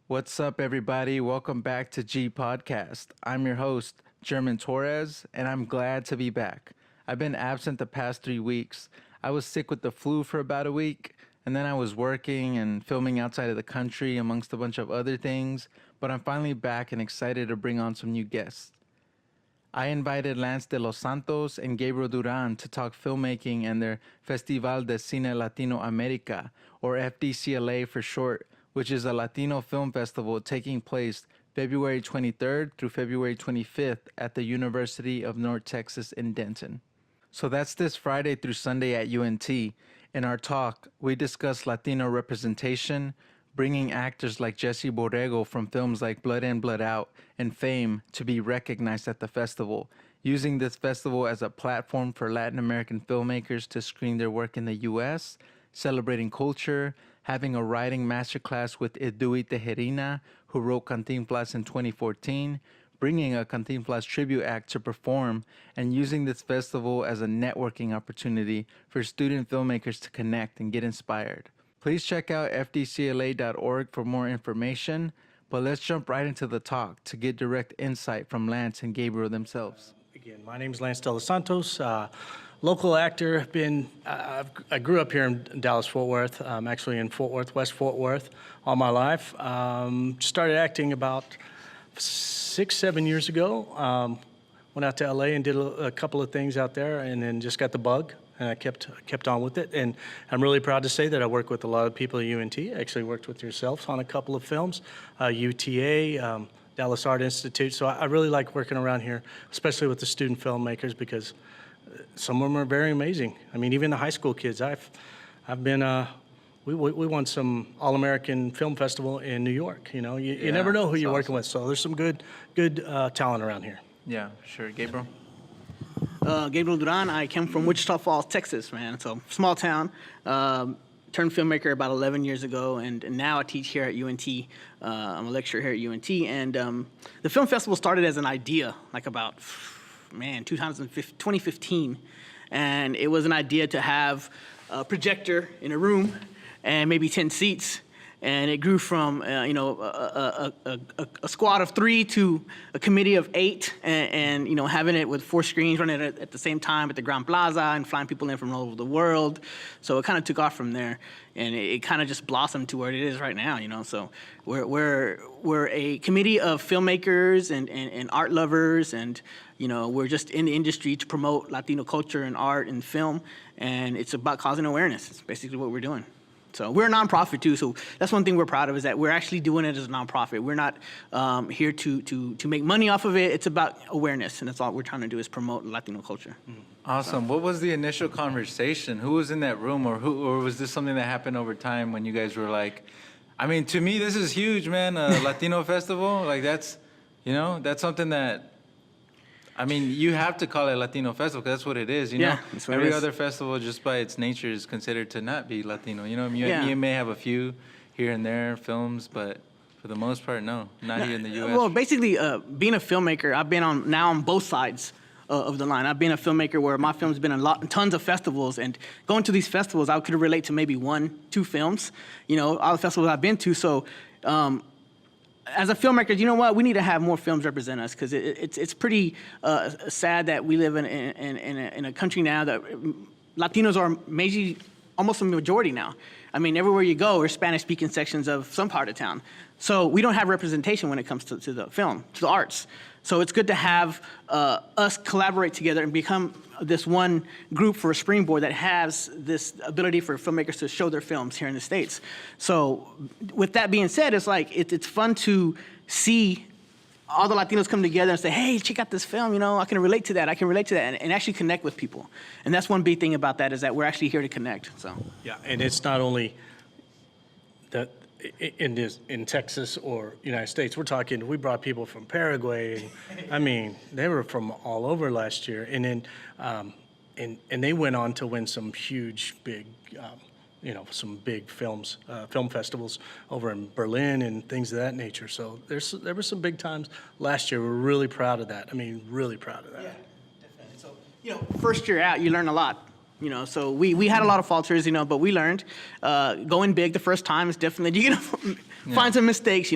What's up, everybody? Welcome back to G Podcast. I'm your host, German Torres, and I'm glad to be back. I've been absent the past 3 weeks. I was sick with the flu for about a week, and then I was working and filming outside of the country amongst a bunch of other things, but I'm finally back and excited to bring on some new guests. I invited Lance de los Santos and Gabriel Duran to talk filmmaking and their Festival de Cine Latino America, or FDCLA for short, which is a Latino film festival taking place February 23rd through February 25th at the University of North Texas in Denton. So that's this Friday through Sunday at UNT. In our talk, we discuss Latino representation, bringing actors like Jesse Borrego from films like Blood In, Blood Out and Fame to be recognized at the festival, using this festival as a platform for Latin American filmmakers to screen their work in the U.S., celebrating culture, having a writing masterclass with Edui Tijerina, who wrote Cantinflas in 2014, bringing a Cantinflas tribute act to perform, and using this festival as a networking opportunity for student filmmakers to connect and get inspired. Please check out fdcla.org for more information, but let's jump right into the talk to get direct insight from Lance and Gabriel themselves. Again, my name is Lance de los Santos. Local actor. I grew up here in Dallas-Fort Worth. I'm actually in Fort Worth, West Fort Worth, all my life. Started acting about 6-7 years ago. Went out to LA and did a couple of things out there, and then just got the bug, and I kept on with it. And I'm really proud to say that I work with a lot of people at UNT. I actually worked with yourselves on a couple of films, UTA, Dallas Art Institute. So I really like working around here, especially with the student filmmakers, because some of them are very amazing. I mean, even the high school kids. I've been. We won some All-American Film Festival in New York. You know, you never know who you're working with. So there's some good talent around here. Yeah, sure. Gabriel? Gabriel Duran. I came from Wichita Falls, Texas, man. So small town. Turned filmmaker about 11 years ago, and now I teach here at UNT. I'm a lecturer here at UNT, and the film festival started as an idea, like about 2015, and it was an idea to have a projector in a room and maybe 10 seats. And it grew from, a squad of 3 to a committee of 8, and having it with 4 screens running at the same time at the Grand Plaza and flying people in from all over the world. So it kind of took off from there, and it kind of just blossomed to where it is right now. So we're a committee of filmmakers and art lovers, and we're just in the industry to promote Latino culture and art and film, and it's about causing awareness. It's basically what we're doing. So we're a nonprofit too, so that's one thing we're proud of, is that we're actually doing it as a nonprofit. We're not here to make money off of it. It's about awareness, and that's all we're trying to do, is promote Latino culture. Awesome. So, what was the initial conversation? Who was in that room, or was this something that happened over time when you guys were like, I mean, to me, this is huge, man. A Latino festival, like that's something that, I mean, you have to call it Latino festival because that's what it is, Yeah, that's what Every it is. other festival, just by its nature, is considered to not be Latino. Yeah. You may have a few here and there films, but for the most part, no, not here in the U.S. Well, basically, being a filmmaker, I've been on both sides of the line. I've been a filmmaker where my film's been in tons of festivals, and going to these festivals, I could relate to maybe 1-2 films, all the festivals I've been to. So, as a filmmaker, you know what? We need to have more films represent us, because it's pretty sad that we live in a country now that Latinos are almost a majority now. I mean, everywhere you go, there's Spanish-speaking sections of some part of town. So we don't have representation when it comes to the film, to the arts. So it's good to have us collaborate together and become this one group for a springboard that has this ability for filmmakers to show their films here in the States. So with that being said, it's like it's fun to see all the Latinos come together and say, hey, check out this film, I can relate to that, and actually connect with people. And that's one big thing about that, is that we're actually here to connect. So Yeah, and it's not only that in Texas or United States. We brought people from Paraguay. I mean, they were from all over last year, and then and they went on to win some huge, big, some big film festivals over in Berlin and things of that nature. So there were some big times last year. We're really proud of that. I mean, really proud of that. yeah, definitely. So first year out, you learn a lot. So we had a lot of falters, but we learned. Going big the first time is definitely, find some mistakes,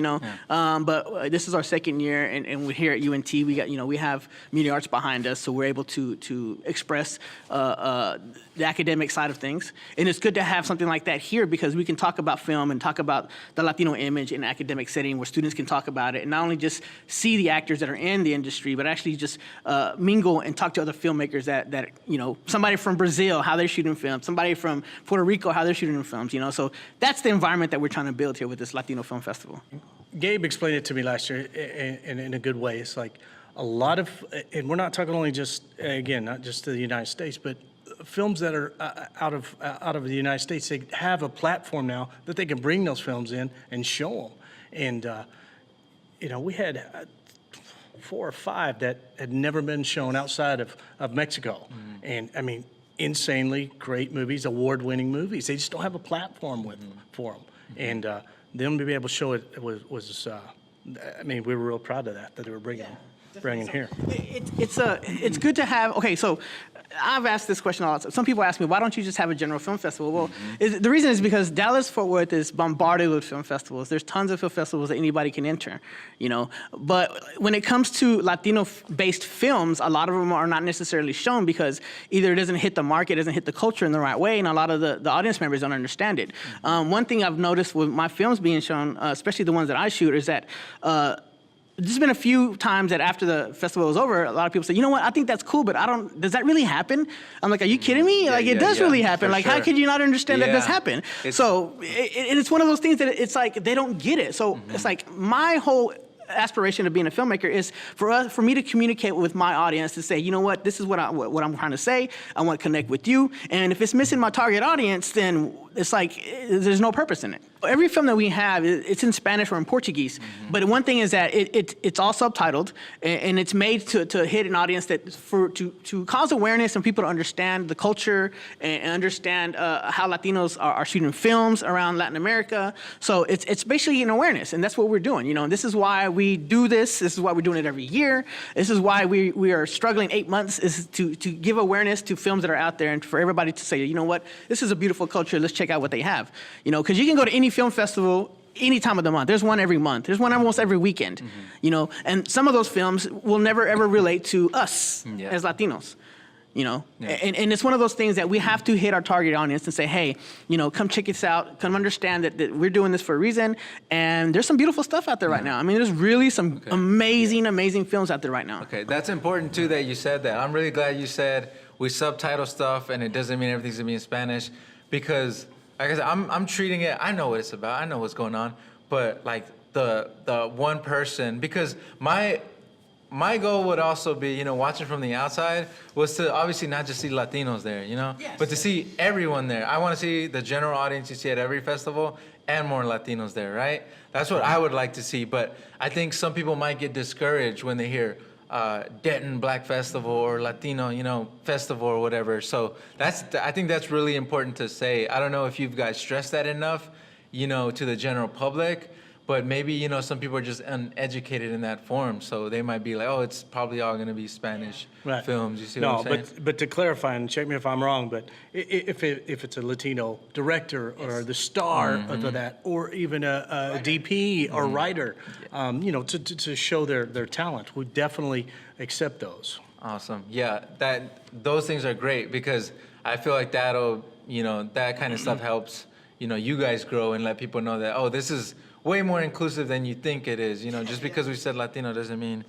but this is our second year, and we're here at UNT. We have community arts behind us, so we're able to express the academic side of things. And it's good to have something like that here because we can talk about film and talk about the Latino image in an academic setting where students can talk about it and not only just see the actors that are in the industry, but actually just mingle and talk to other filmmakers that somebody from Brazil, how they're shooting films, somebody from Puerto Rico, how they're shooting films, So that's the environment that we're trying to build here with this Latino Film Festival. Gabe explained it to me last year in a good way. It's like a lot of, and we're not talking only just, again, not just to the United States, but films that are out of the United States, they have a platform now that they can bring those films in and show them. And, we had 4 or 5 that had never been shown outside of Mexico. Mm-hmm. And, I mean, insanely great movies, award-winning movies. They just don't have a platform for them. Mm-hmm. And them to be able to show it was we were real proud of that they were bringing here. It's good to have. Okay, so I've asked this question a lot. Some people ask me, why don't you just have a general film festival? Well, the reason is because Dallas-Fort Worth is bombarded with film festivals. There's tons of film festivals that anybody can enter, But when it comes to Latino-based films, a lot of them are not necessarily shown because either it doesn't hit the market, doesn't hit the culture in the right way, and a lot of the audience members don't understand it. One thing I've noticed with my films being shown, especially the ones that I shoot, is that there's been a few times that after the festival was over, a lot of people say, you know what, I think that's cool, but does that really happen? I'm like, are you kidding me? It does really happen. Like, how could you not understand that does happen? So it's one of those things that it's like, they don't get it. So it's like my whole aspiration of being a filmmaker is for me to communicate with my audience to say, you know what, this is what I'm trying to say. I want to connect with you. And if it's missing my target audience, then it's like there's no purpose in it. Every film that we have, it's in Spanish or in Portuguese. But one thing is that it's all subtitled, and it's made to hit an audience to cause awareness and people to understand the culture and understand how Latinos are shooting films around Latin America. So it's basically an awareness, and that's what we're doing. And this is why we do this. This is why we're doing it every year. This is why we are struggling 8 months is to give awareness to films that are out there and for everybody to say, you know what, this is a beautiful culture. Let's check out what they have. Because you can go to any film festival any time of the month. There's one every month. There's one almost every weekend. And some of those films will never ever relate to us as Latinos. And it's one of those things that we have to hit our target audience and say, hey, come check this out. Come understand that we're doing this for a reason. And there's some beautiful stuff out there right now. I mean, there's really some amazing films out there right now. Okay, that's important too that you said that. I'm really glad you said we subtitle stuff and it doesn't mean everything's gonna be in Spanish because, like I said, I'm treating it. I know what it's about. I know what's going on. But like the one person, because my goal would also be, watching from the outside, was to obviously not just see Latinos there, Yes. but to see everyone there. I want to see the general audience you see at every festival and more Latinos there, right? That's what I would like to see. But I think some people might get discouraged when they hear Denton Black Festival or Latino, festival or whatever. So I think that's really important to say. I don't know if you guys stress that enough, to the general public. But maybe, some people are just uneducated in that form, so they might be like, oh, it's probably all going to be Spanish films. You see what I'm saying? But to clarify, and check me if I'm wrong, but if it's a Latino director or the star of that, or even a DP or writer, to show their talent, we definitely accept those. Awesome. Yeah, those things are great because I feel like that'll, that kind of stuff helps, you guys grow and let people know that, oh, this is way more inclusive than you think it is. Just because we said Latino doesn't mean,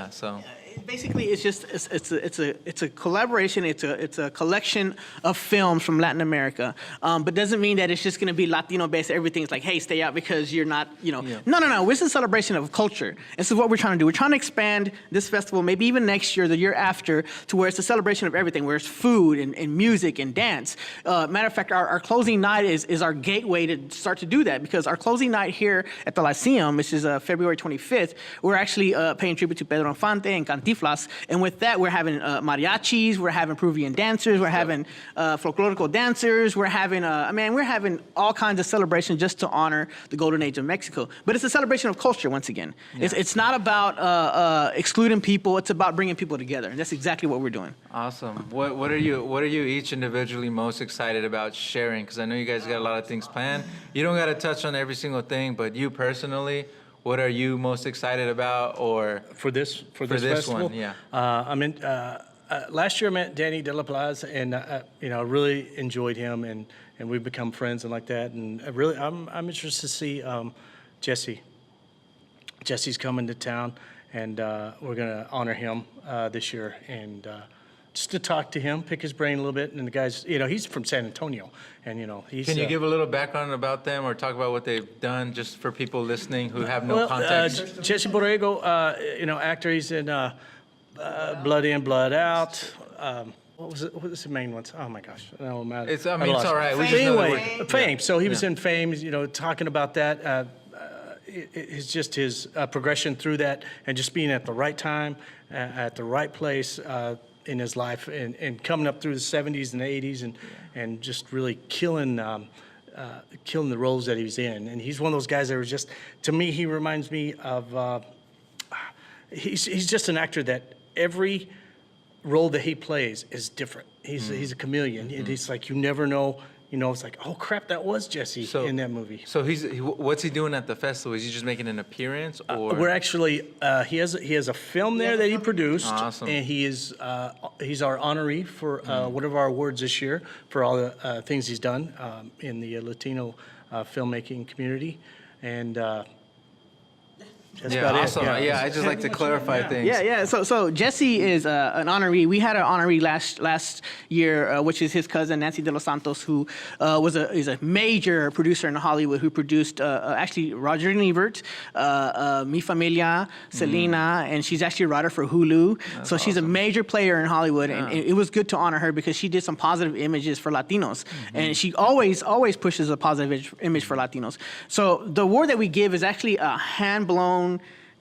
so. Basically, it's just it's a collaboration. It's a collection of films from Latin America, but doesn't mean that it's just going to be Latino based. Everything's like, hey, stay out because you're not, No. It's a celebration of culture. This is what we're trying to do. We're trying to expand this festival, maybe even next year, the year after, to where it's a celebration of everything, where it's food and music and dance. Matter of fact, our closing night is our gateway to start to do that because our closing night here at the Lyceum, which is February 25th, we're actually paying tribute to Pedro Infante and Cantinflas. Cantinflas. And with that, we're having mariachis, we're having Peruvian dancers, we're having folklorical dancers, we're having, we're having all kinds of celebrations just to honor the golden age of Mexico. But it's a celebration of culture, once again. Yeah. It's not about excluding people, it's about bringing people together. And that's exactly what we're doing. Awesome. What are you each individually most excited about sharing? Because I know you guys got a lot of things planned. You don't got to touch on every single thing, but you personally, what are you most excited about, or For this festival? one? Yeah. Last year I met Danny De La Plaza, and I really enjoyed him, and we've become friends and like that. And I'm interested to see Jesse. Jesse's coming to town, and we're gonna honor him this year, and just to talk to him, pick his brain a little bit. And the guy's, he's from San Antonio, and he's. Can you give a little background about them, or talk about what they've done, just for people listening who have no context? Jesse Borrego, actor. He's in Blood In, Blood Out. What was the main ones? Oh my gosh, no matter. It's all right. We just know that Anyway, Fame. So he was in Fame. Talking about that. It's just his progression through that, and just being at the right time, at the right place in his life, and coming up through the 70s and 80s, and just really killing the roles that he was in. And he's one of those guys that was just, to me, he reminds me of, he's just an actor that every role that he plays is different. He's a chameleon. And he's like, you never know. It's like, oh crap, that was Jesse in that movie. So what's he doing at the festival? Is he just making an appearance, or? We're actually he has a film there that he produced. Awesome. And he's our honoree for one of our awards this year for all the things he's done in the Latino filmmaking community, and. That's about awesome. it. Yeah, I just like to clarify things. Yeah. So Jesse is an honoree. We had an honoree last year, which is his cousin Nancy De Los Santos, who is a major producer in Hollywood, who produced actually Roger and Ebert, Mi Familia, Selena, and she's actually a writer for Hulu. So she's a major player in Hollywood, and it was good to honor her because she did some positive images for Latinos, and she always pushes a positive image for Latinos. So the award that we give is actually a hand-blown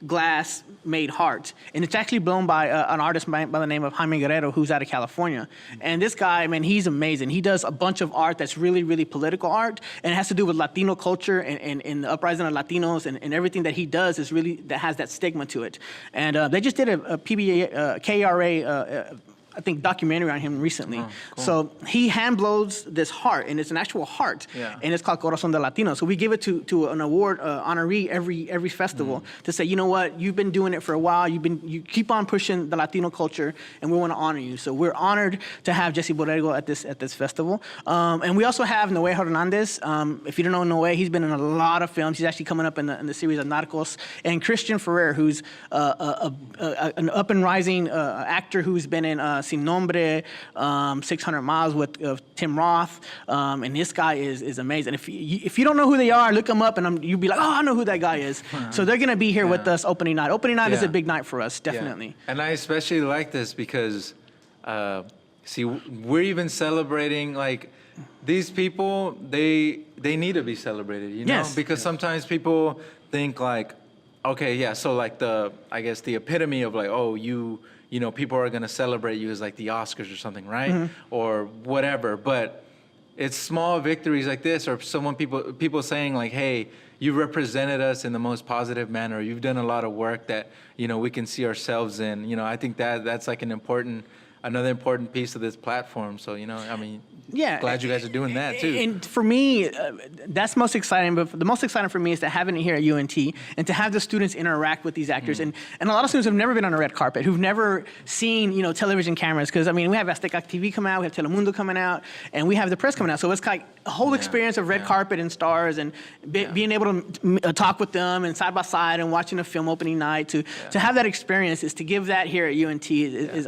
glass made heart, and it's actually blown by an artist by the name of Jaime Guerrero, who's out of California. And this guy, he's amazing. He does a bunch of art that's really, really political art, and it has to do with Latino culture and the uprising of Latinos, and everything that he does is really, that has that stigma to it. And they just did a PBA, KRA, I think, documentary on him recently. Oh, cool. So he hand blows this heart, and it's an actual heart, and it's called Corazón de Latino. So we give it to an award honoree every festival to say, you know what, you've been doing it for a while. You keep on pushing the Latino culture, and we want to honor you. So we're honored to have Jesse Borrego at this festival. And we also have Noé Hernandez. If you don't know Noé, he's been in a lot of films. He's actually coming up in the series of Narcos. And Christian Ferrer, who's an up and rising actor who's been in Sin Nombre, 600 Miles with Tim Roth, and this guy is amazing. If you don't know who they are, look them up, and you'll be like, oh, I know who that guy is. So they're gonna be here with us opening night. Opening night is a big night for us, definitely. Yeah. And I especially like this because, we're even celebrating, like, these people, they need to be celebrated, Yes. Because sometimes people think like, okay, yeah, so like the epitome of like, oh, people are going to celebrate you as like the Oscars or something, right? Or whatever. But it's small victories like this, or people saying like, hey, you represented us in the most positive manner. You've done a lot of work that, we can see ourselves in. I think that's like another important piece of this platform. So, glad you guys are doing that too. And for me, that's most exciting. But the most exciting for me is to having it here at UNT and to have the students interact with these actors. And a lot of students have never been on a red carpet, who've never seen, television cameras. Because, we have Azteca TV coming out, we have Telemundo coming out, and we have the press coming out. So it's like a whole experience of red carpet and stars, and being able to talk with them and side by side and watching a film opening night. To have that experience is to give that here at UNT.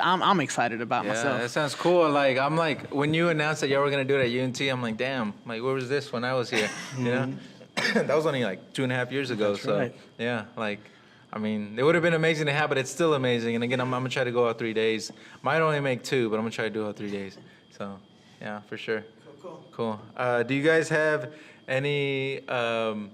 I'm excited about myself. That sounds cool. Like, I'm like, when you announced that y'all were going to do it at UNT, I'm like, damn, like, where was this when I was here? That was only like 2.5 years ago. That's so, right. yeah, like, it would have been amazing to have, but it's still amazing. And again, I'm going to try to go out 3 days. Might only make 2, but I'm going to try to do it 3 days. So, yeah, for sure. Cool. Do you guys have any, do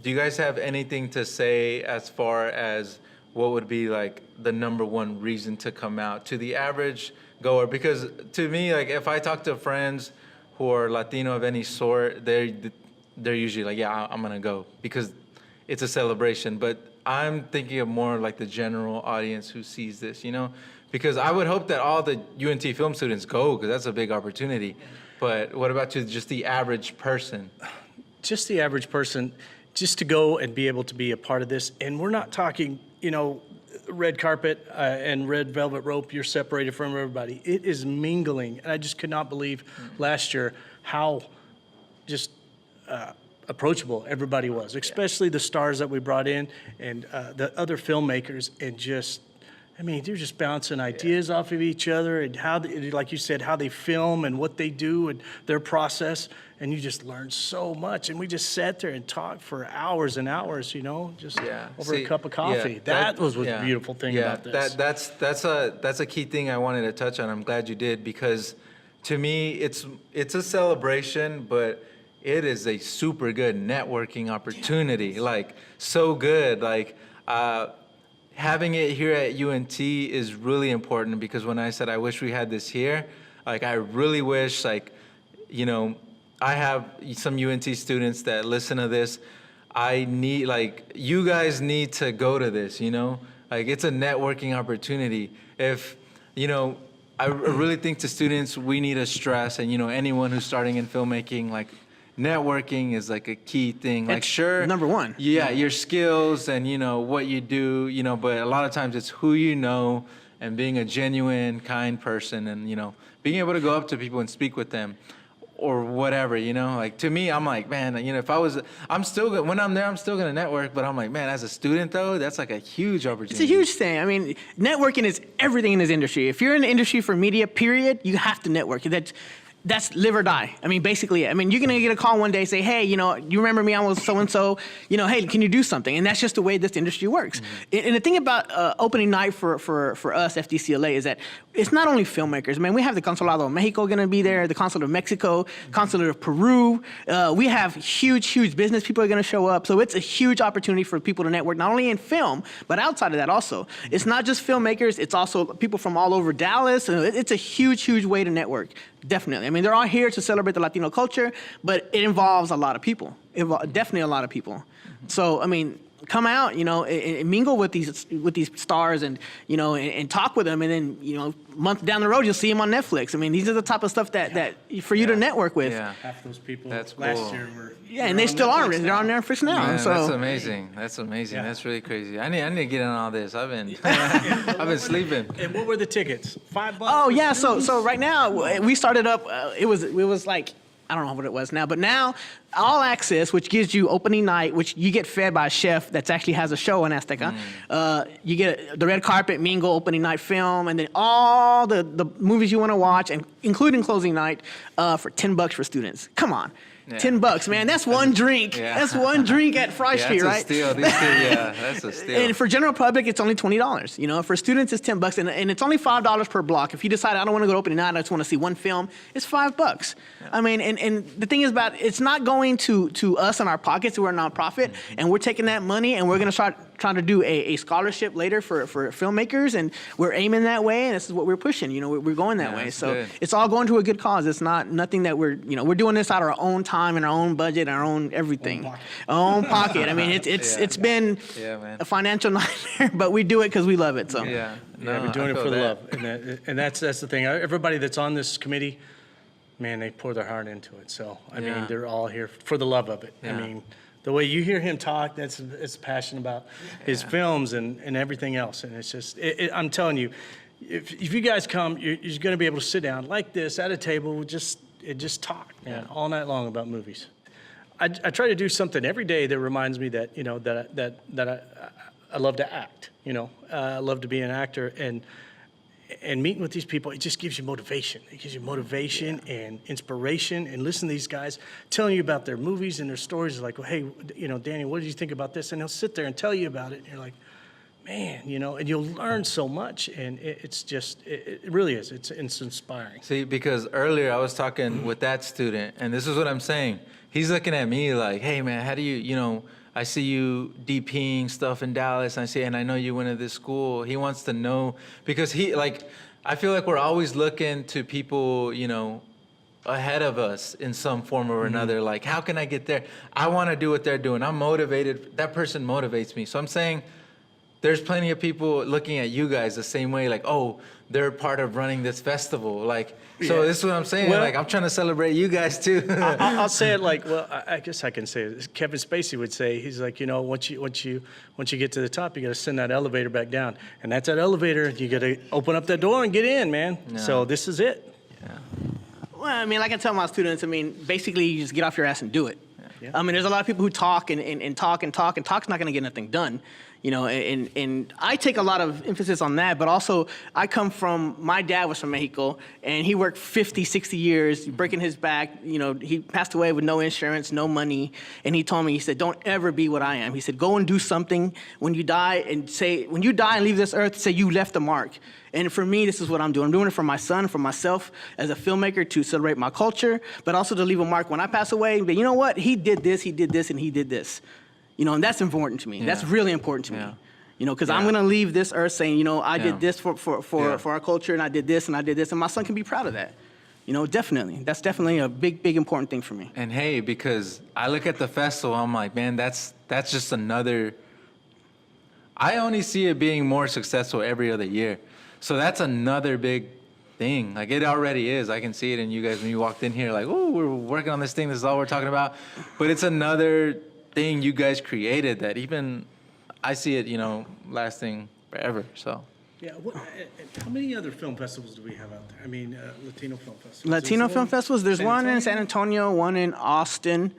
you guys have anything to say as far as what would be like the number one reason to come out to the average goer? Because to me, like if I talk to friends who are Latino of any sort, they're usually like, yeah, I'm gonna go because it's a celebration. But I'm thinking of more like the general audience who sees this, you know, because I would hope that all the UNT film students go because that's a big opportunity. But what about just the average person? Just the average person, just to go and be able to be a part of this. And we're not talking, you know, red carpet and red velvet rope, you're separated from everybody. It is mingling. And I just could not believe last year how just approachable everybody was, especially the stars that we brought in and the other filmmakers, and just, I mean, they're just bouncing ideas off of each other and how, like you said, how they film and what they do and their process. And you just learn so much. And we just sat there and talked for hours and hours, you know, just over a cup of coffee. Yeah, that was the beautiful thing about this. That's a key thing I wanted to touch on. I'm glad you did, because to me, it's a celebration, but it is a super good networking opportunity. Yes. Like, so good. Like, having it here at UNT is really important, because when I said I wish we had this here, like I really wish, like, you know, I have some UNT students that listen to this. I need, like, you guys need to go to this, you know? Like, it's a networking opportunity. If, you know, I really think to students, we need to stress, and, you know, anyone who's starting in filmmaking, like, networking is like a key thing. Like, It's sure, number one. Yeah, your skills and, you know, what you do, you know, but a lot of times it's who you know and being a genuine, kind person, and, you know, being able to go up to people and speak with them or whatever, you know. Like, to me, I'm like, man, you know, if I was, I'm still gonna, when I'm there, I'm still gonna network, but I'm like, man, as a student though, that's like a huge opportunity. It's a huge thing. I mean, networking is everything in this industry. If you're in the industry for media, period, you have to network. That's live or die. I mean, basically, I mean, you're gonna get a call one day, say, hey, you know, you remember me? I was so-and-so, you know, hey, can you do something? And that's just the way this industry works. Mm-hmm. And the thing about opening night for us, FDCLA, is that it's not only filmmakers. I mean, we have the Consulado of Mexico gonna be there, the Consulate of Mexico, Consulate of Peru. We have huge business people are gonna show up. So it's a huge opportunity for people to network, not only in film, but outside of that also. It's not just filmmakers, it's also people from all over Dallas. It's a huge way to network. Definitely. I mean, they're all here to celebrate the Latino culture, but it involves a lot of people. Definitely a lot of people. Mm-hmm. So, I mean, come out, you know, and mingle with these stars, and, you know, and talk with them, and then, you know, a month down the road, you'll see them on Netflix. I mean, these are the type of stuff that for you to network with. Yeah. Half those people That's last cool. year were. Yeah, and they still are. They're on Netflix now. Man, so that's amazing. That's amazing. Yeah. That's really crazy. I need to get in all this. I've been sleeping. And what were the tickets? $5? Oh yeah, so right now we started up. It was like, I don't know what it was now, but now all access, which gives you opening night, which you get fed by a chef that actually has a show in Azteca. You get the red carpet, mingle, opening night film, and then all the movies you want to watch, and including closing night, for $10 for students. Come on. Yeah. $10, man. That's one drink. Yeah. That's one drink at Fry Street, right? That's a steal. And for general public, it's only $20. You know, for students, it's $10, and it's only $5 per block. If you decide I don't want to go to opening night, I just want to see one film, it's $5. Yeah. I mean, and the thing is about it's not going to us in our pockets. We're a nonprofit, and we're taking that money and we're going to start trying to do a scholarship later for filmmakers, and we're aiming that way, and this is what we're pushing. You know, we're going that way. So good. It's all going to a good cause. It's nothing that we're doing this out of our own time and our own budget, our own everything, our own pocket. I mean, it's been a financial nightmare, but we do it because we love it. So We're doing it for the love, and that's the thing. Everybody that's on this committee, man, they pour their heart into it. So I mean, they're all here for the love of it. Yeah. I mean, the way you hear him talk, it's passion about his films and everything else. And it's just, I'm telling you, if you guys come, you're going to be able to sit down like this at a table, just talk, man, all night long about movies. I try to do something every day that reminds me that, you know, that I love to act, you know, I love to be an actor, and meeting with these people, it just gives you motivation. It gives you motivation and inspiration, and listen to these guys telling you about their movies and their stories. Like, well, hey, you know, Danny, what did you think about this? And they'll sit there and tell you about it, and you're like, man, you know, and you'll learn so much, and it's just, it really is. It's inspiring. See, because earlier I was talking with that student, and this is what I'm saying. He's looking at me like, hey, man, how do you, you know, I see you DPing stuff in Dallas, and I say, and I know you went to this school. He wants to know because I feel like we're always looking to people, ahead of us in some form or another. Like, how can I get there? I want to do what they're doing. I'm motivated. That person motivates me. So I'm saying there's plenty of people looking at you guys the same way, like, oh, they're part of running this festival. Like, so this is what I'm saying. Well, like, I'm trying to celebrate you guys too. I'll say it like, well, I guess I can say it. Kevin Spacey would say, he's like, once you get to the top, you got to send that elevator back down, and that's that elevator. You got to open up that door and get in, man. Yeah. So this is it. Yeah. Well, I mean, like I tell my students, I mean, basically you just get off your ass and do it. Yeah. I mean, there's a lot of people who talk and talk, and talk's not going to get nothing done. And I take a lot of emphasis on that, but also my dad was from Mexico, and he worked 50, 60 years, breaking his back. He passed away with no insurance, no money, and he told me, he said, don't ever be what I am. He said, go and do something when you die and leave this earth, say you left a mark. And for me, this is what I'm doing. I'm doing it for my son, for myself as a filmmaker to celebrate my culture, but also to leave a mark when I pass away. But you know what? He did this, and he did this. And that's important to me. Yeah. That's really important to me. Because I'm going to leave this earth saying, I did this for our culture, and I did this, and my son can be proud of that. Definitely. That's definitely a big, big important thing for me. And hey, because I look at the festival, I'm like, man, that's just another. I only see it being more successful every other year. So that's another big thing. Like, it already is. I can see it in you guys when you walked in here, like, oh, we're working on this thing. This is all we're talking about. But it's another thing you guys created that even I see it, lasting forever. So. Yeah. How many other film festivals do we have out there? I mean, Latino film festivals. Latino film festivals. There's one in San Antonio, one in Austin.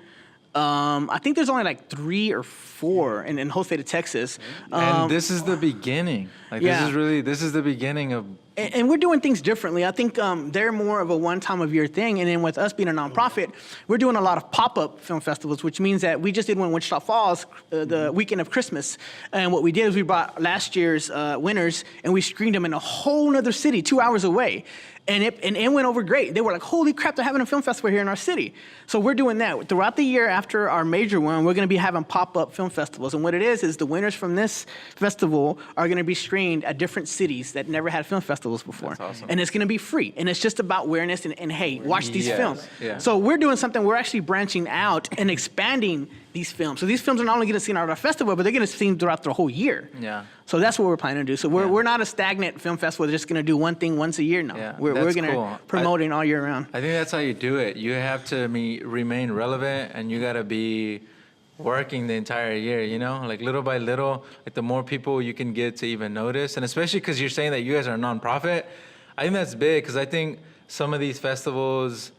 I think there's only like 3 or 4 in the whole state of Texas. And this is the beginning. Like, this is the beginning of. And we're doing things differently. I think they're more of a one-time-of-year thing. And then with us being a nonprofit, we're doing a lot of pop-up film festivals, which means that we just did one in Wichita Falls the weekend of Christmas. And what we did is we brought last year's winners, and we screened them in a whole other city 2 hours away. And it went over great. They were like, holy crap, they're having a film festival here in our city. So we're doing that. Throughout the year after our major one, we're going to be having pop-up film festivals. And what it is the winners from this festival are going to be screened at different cities that never had film festivals before. That's awesome. And it's going to be free. And it's just about awareness and hey, watch these films. Yeah. So we're doing something, we're actually branching out and expanding these films. So these films are not only going to be seen at our festival, but they're going to be seen throughout the whole year. Yeah. So that's what we're planning to do. So we're not a stagnant film festival. We're just going to do one thing once a year now. Yeah, we're going to promote it all year round. I think that's how you do it. You have to remain relevant, and you got to be working the entire year, like little by little, like the more people you can get to even notice. And especially because you're saying that you guys are a nonprofit, I think that's big, because I think some of these festivals,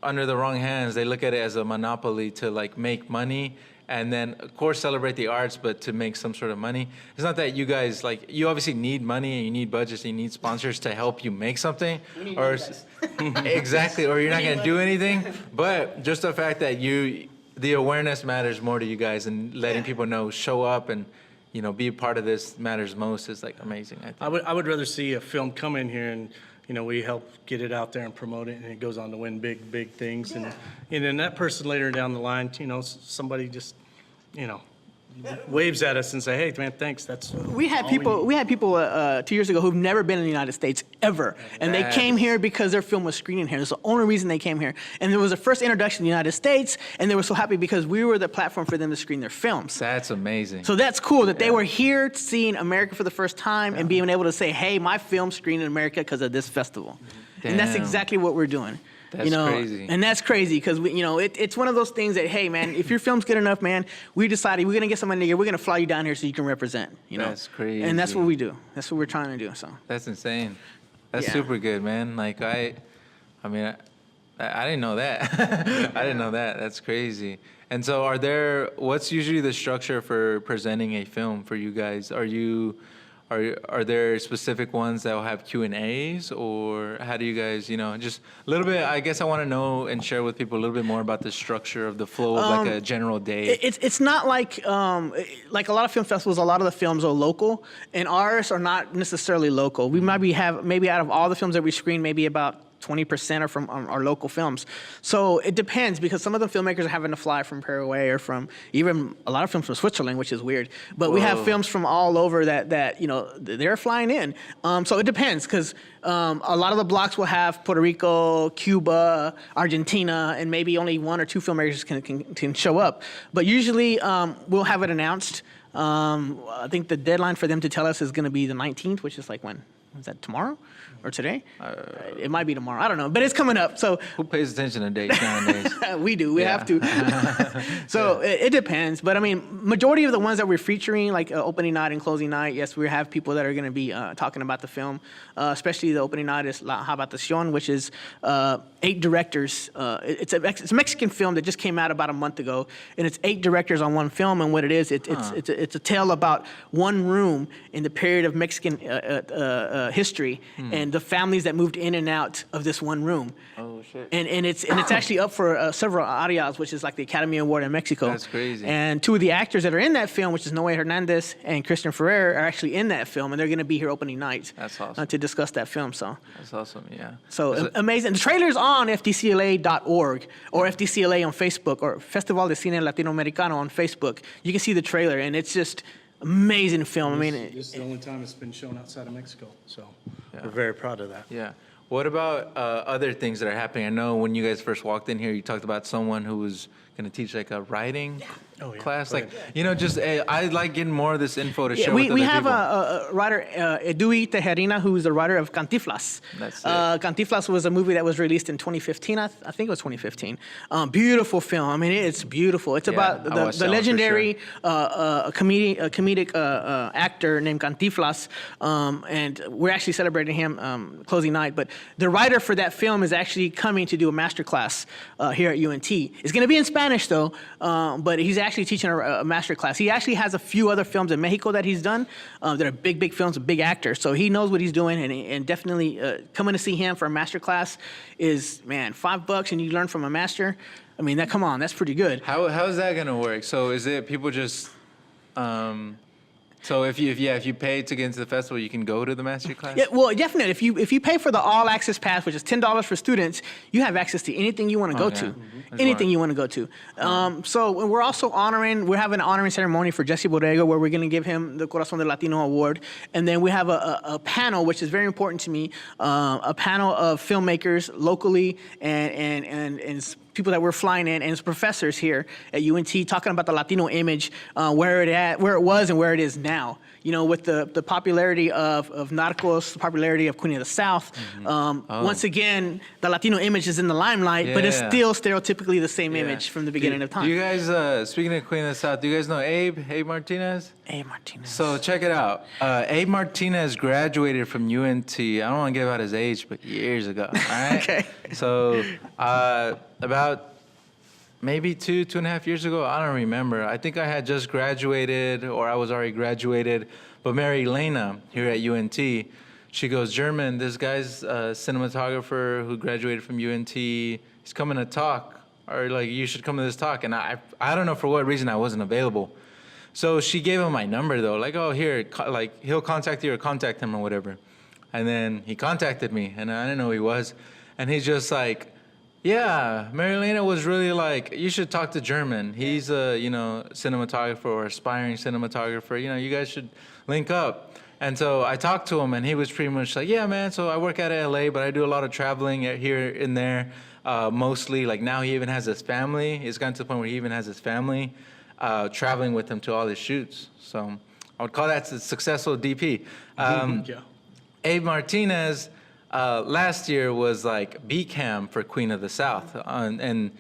under the wrong hands, they look at it as a monopoly to like make money and then of course celebrate the arts, but to make some sort of money. It's not that you guys you obviously need money and you need budgets and you need sponsors to help you make something, or exactly, or you're not going to do anything. But just the fact that the awareness matters more to you guys, and letting people know, show up and be a part of this matters most is like amazing. I think. I would rather see a film come in here and we help get it out there and promote it, and it goes on to win big things. Yeah. And then that person later down the line, somebody just, waves at us and say, hey, man, thanks. That's we had people 2 years ago who've never been in the United States ever. And they came here because their film was screening here. That's the only reason they came here. And it was their first introduction to the United States, and they were so happy because we were the platform for them to screen their films. That's amazing. So that's cool that they were here seeing America for the first time and being able to say, hey, my film screened in America because of this festival. Damn. And that's exactly what we're doing. That's crazy. And that's crazy because it's one of those things that, hey, man, if your film's good enough, man, we decided we're going to get somebody here. We're going to fly you down here so you can represent. That's crazy. And that's what we do. That's what we're trying to do. So that's insane. That's super good, man. Like I didn't know that. I didn't know that. That's crazy. And so what's usually the structure for presenting a film for you guys? Are there specific ones that will have Q&As, or how do you guys, just a little bit, I guess I want to know and share with people a little bit more about the structure of the flow of like a general day. It's not like a lot of film festivals, a lot of the films are local, and ours are not necessarily local. We maybe out of all the films that we screen, maybe about 20% are from our local films. So it depends, because some of the filmmakers are having to fly from Paraguay or from even a lot of films from Switzerland, which is weird. But we have films from all over that they're flying in. So it depends, because a lot of the blocks will have Puerto Rico, Cuba, Argentina, and maybe only one or two filmmakers can show up. But usually we'll have it announced. I think the deadline for them to tell us is going to be the 19th, which is like when? Is that tomorrow or today? It might be tomorrow. I don't know, but it's coming up. So who pays attention to dates nowadays? we do. We have to. So it depends. But I mean, majority of the ones that we're featuring, like opening night and closing night, yes, we have people that are going to be talking about the film. Especially the opening night is La Habitación, which is 8 directors. It's a Mexican film that just came out about a month ago, and it's 8 directors on one film. And what it is, it's a tale about one room in the period of Mexican history, and the families that moved in and out of this one room. Oh shit! And it's actually up for several Arias, which is like the Academy Award in Mexico. That's crazy. And 2 of the actors that are in that film, which is Noé Hernandez and Christian Ferrer, are actually in that film, and they're going to be here opening night. That's awesome. To discuss that film. So That's awesome. Yeah. So amazing. The trailer's on FDCLA.org or FDCLA on Facebook, or Festival de Cine Latinoamericano on Facebook. You can see the trailer, and it's just amazing film. I mean, This is the only time it's been shown outside of Mexico, so we're very proud of that. Yeah. What about other things that are happening? I know when you guys first walked in here, you talked about someone who was going to teach like a writing class. Like, just I like getting more of this info to share with other we have people. a writer, Edui Tijerina, who's the writer of Cantinflas. That's it. Cantinflas was a movie that was released in 2015. I think it was 2015. Beautiful film. I mean, it's beautiful. It's about the legendary comedic actor named Cantinflas, and we're actually celebrating him closing night. But the writer for that film is actually coming to do a master class here at UNT. It's going to be in Spanish, though, but he's actually teaching a master class. He actually has a few other films in Mexico that he's done that are big films, a big actor. So he knows what he's doing, and definitely coming to see him for a master class is, man, $5 and you learn from a master. I mean, come on, that's pretty good. How is that going to work? So is it people just... So if you pay to get into the festival, you can go to the master class? Yeah, well, definitely. If you pay for the all access pass, which is $10 for students, you have access to anything you want to go to. Anything you want to go to. So we're also we're having an honoring ceremony for Jesse Borrego, where we're going to give him the Corazón del Latino award. And then we have a panel, which is very important to me, a panel of filmmakers locally and people that we're flying in, and it's professors here at UNT talking about the Latino image, where it was and where it is now. You know, with the popularity of Narcos, the popularity of Queen of the South. Once again, the Latino image is in the limelight, but it's still stereotypically the same image from the beginning of time. Do you guys, speaking of Queen of the South, do you guys know Abe Martinez? Abe Martinez. So check it out. Abe Martinez graduated from UNT. I don't want to give out his age, but years ago. All right. Okay. So about maybe 2.5 years ago, I don't remember. I think I had just graduated, or I was already graduated. But Mary Elena here at UNT, she goes, German, this guy's a cinematographer who graduated from UNT. He's coming to talk, or like, you should come to this talk. And I don't know for what reason I wasn't available. So she gave him my number though, like, oh, here, like he'll contact you or contact him or whatever. And then he contacted me, and I didn't know who he was. And he's just like, yeah, Mary Elena was really like, you should talk to German. He's a, cinematographer or aspiring cinematographer. You guys should link up. And so I talked to him, and he was pretty much like, yeah, man, so I work out of LA, but I do a lot of traveling here and there, mostly. Like now he even has his family. It's gotten to the point where he even has his family traveling with him to all his shoots. So I would call that a successful DP. Abe Martinez... last year was like B-Cam for Queen of the South, and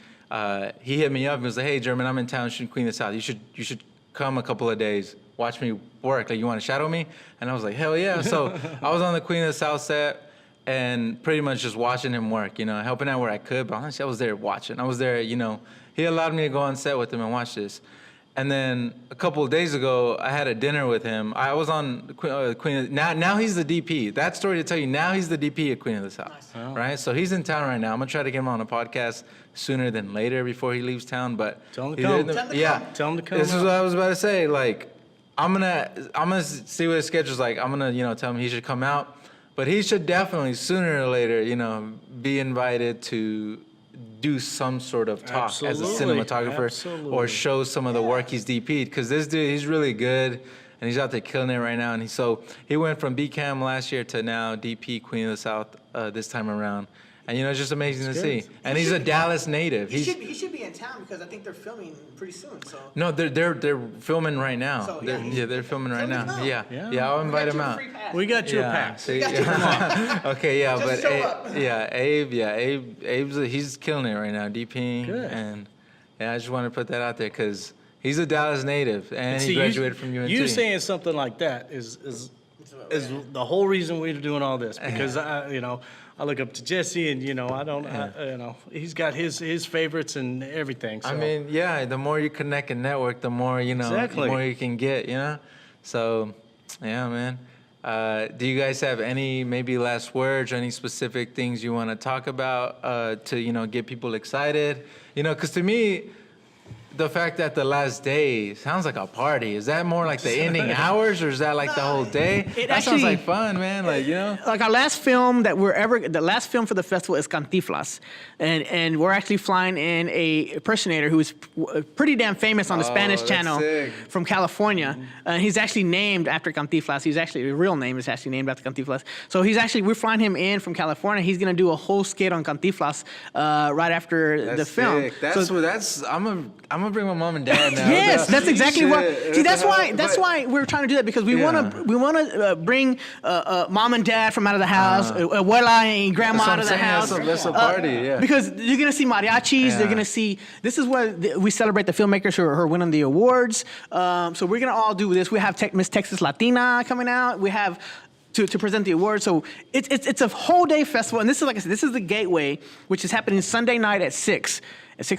he hit me up and was like, "Hey, German, I'm in town shooting Queen of the South. You should come a couple of days, watch me work. Like, you want to shadow me?" And I was like, "Hell yeah!" So I was on the Queen of the South set and pretty much just watching him work, helping out where I could. But honestly, I was there watching. I was there, he allowed me to go on set with him and watch this. And then a couple of days ago, I had a dinner with him. I was on Queen of now he's the DP. That story to tell you, now he's the DP at Queen of the South, right? So he's in town right now. I'm going to try to get him on a podcast sooner than later before he leaves town. But tell him to come. Tell him to come. This is what I was about to say. Like, I'm gonna see what his schedule's like. I'm going to, tell him he should come out. But he should definitely sooner or later, be invited to do some sort of talk as a Absolutely. cinematographer Absolutely. or show some of the work he's DP'd. Because this dude, he's really good and he's out there killing it right now. And he went from B-Cam last year to now DP Queen of the South this time around. And it's just amazing to see. And he's a Dallas native. He should be in town because I think they're filming pretty soon. So No, they're filming right now. So, They're filming right now. Filming now. Yeah, I'll invite him out. We got you a pass. See, okay, yeah, Just but show up. Abe's he's killing it right now, DPing, Good. and I just want to put that out there because he's a Dallas native and he graduated from UNT. You saying something like that is the whole reason we're doing all this, because I look up to Jesse, and he's got his favorites and everything. So. I mean, the more you connect and network, the more Exactly. the more you can get, So, yeah, man. Do you guys have any maybe last words or any specific things you want to talk about to get people excited? Because to me, the fact that the last day sounds like a party, is that more like the ending hours or is that like the whole day? That sounds like fun, man. Like our last film the last film for the festival is Cantinflas. And we're actually flying in a impersonator who is pretty damn famous on the Spanish that's channel sick. from California. He's actually named after Cantinflas. His real name is actually named after Cantinflas. So we're flying him in from California. He's gonna do a whole skit on Cantinflas right after the film. Sick. I'm gonna bring my mom and dad now. Yes, that's exactly what. Shit. See, that's why we're trying to do that, because we want to bring mom and dad from out of the house, abuela and grandma out of the house. That's a party, yeah. Because you're gonna see mariachis. Yeah. They're gonna see. This is where we celebrate the filmmakers who are winning the awards. So we're gonna all do this. We have Miss Texas Latina coming out. We have. To present the award. So it's a whole day festival. And this is, like I said, this is the gateway, which is happening Sunday night at 6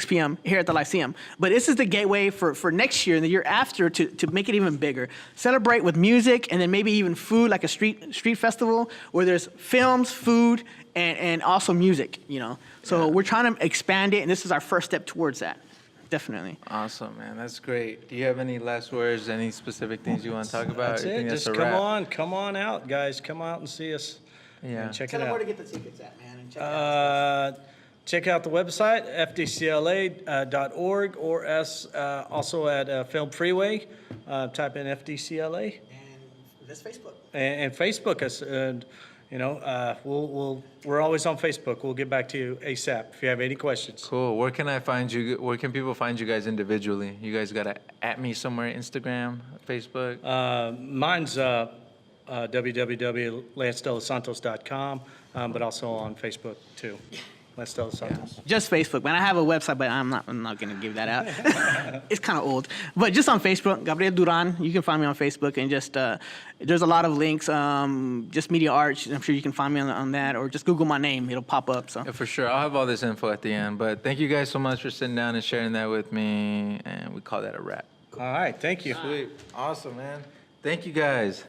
p.m. here at the Lyceum. But this is the gateway for next year and the year after to make it even bigger. Celebrate with music and then maybe even food, like a street festival where there's films, food, and also music, So we're trying to expand it, and this is our first step towards that. Definitely. Awesome, man. That's great. Do you have any last words, any specific things you want to talk about? That's You it. think Just a wrap? come on out, guys. Come out and see us. Yeah. And check Tell it them where out. to get the tickets at, man, and check out. Check out the website, FDCLA.org, or also at Film Freeway. Type in FDCLA. And this Facebook. And Facebook us. We're always on Facebook. We'll get back to you ASAP if you have any questions. Cool. Where can I find you? Where can people find you guys individually? You guys got to at me somewhere, Instagram, Facebook? Mine's www.lancedelasantos.com, but also on Facebook too. Lance De Los Santos. Just Facebook, man. I have a website, but I'm not gonna give that out. It's kind of old, but just on Facebook, Gabriel Duran. You can find me on Facebook, and just there's a lot of links. Just media arts. I'm sure you can find me on that, or just Google my name. It'll pop up. So Yeah, for sure. I'll have all this info at the end. But thank you guys so much for sitting down and sharing that with me, and we call that a wrap. All right, thank you. Sweet. Awesome, man. Thank you guys.